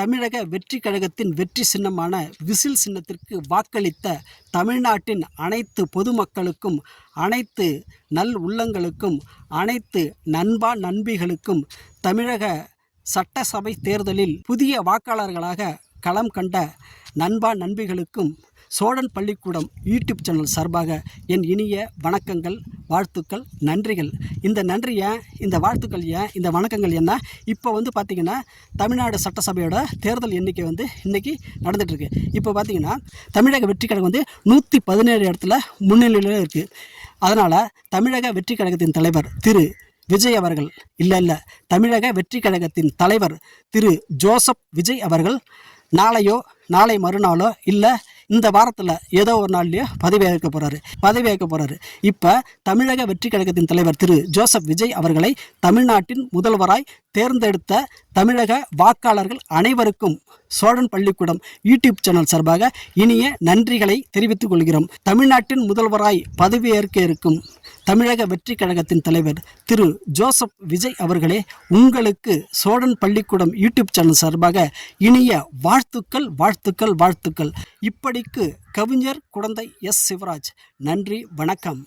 தமிழக வெற்றி கழகத்தின் வெற்றி சின்னமான விசில் சின்னத்திற்கு வாக்களித்த தமிழ்நாட்டின் அனைத்து பொதுமக்களுக்கும், அனைத்து நல் உள்ளங்களுக்கும், அனைத்து நண்பா நண்பிகளுக்கும், தமிழக சட்டசபை தேர்தலில் புதிய வாக்காளர்களாக களம் கண்ட நண்பா நண்பிகளுக்கும் சோழன் பள்ளிக்கூடம் யூடியூப் சேனல் சார்பாக என் இனிய வணக்கங்கள், வாழ்த்துக்கள், நன்றிகள். இந்த நன்றி ஏன், இந்த வாழ்த்துக்கள் ஏன், இந்த வணக்கங்கள் என்ன? இப்போ பார்த்திங்கன்னா தமிழ்நாடு சட்டசபையோட தேர்தல் எண்ணிக்கை இன்றைக்கி நடந்துகிட்ருக்கு. இப்போ பார்த்திங்கன்னா தமிழக வெற்றி கழகம் 117 இடத்துல முன்னிலையில் இருக்குது. அதனால் தமிழக வெற்றி கழகத்தின் தலைவர் திரு விஜய் அவர்கள் இல்லை தமிழக வெற்றி கழகத்தின் தலைவர் திரு ஜோசப் விஜய் அவர்கள் நாளை மறுநாளோ இல்லை இந்த வாரத்தில் ஏதோ ஒரு நாள்லையோ பதவியேற்க போகிறாரு. இப்போ தமிழக வெற்றி கழகத்தின் தலைவர் திரு ஜோசப் விஜய் அவர்களை தமிழ்நாட்டின் முதல்வராய் தேர்ந்தெடுத்த தமிழக வாக்காளர்கள் அனைவருக்கும் சோழன் பள்ளிக்கூடம் யூடியூப் சேனல் சார்பாக இனிய நன்றிகளை தெரிவித்துக் கொள்கிறோம். தமிழ்நாட்டின் முதல்வராய் பதவியேற்க இருக்கும் தமிழக வெற்றி கழகத்தின் தலைவர் திரு ஜோசப் விஜய் அவர்களே, உங்களுக்கு சோழன் பள்ளிக்கூடம் யூடியூப் சேனல் சார்பாக இனிய வாழ்த்துக்கள், வாழ்த்துக்கள், வாழ்த்துக்கள். இப்படிக்கு கவிஞர் குடந்தை எஸ். சிவராஜ். நன்றி, வணக்கம்.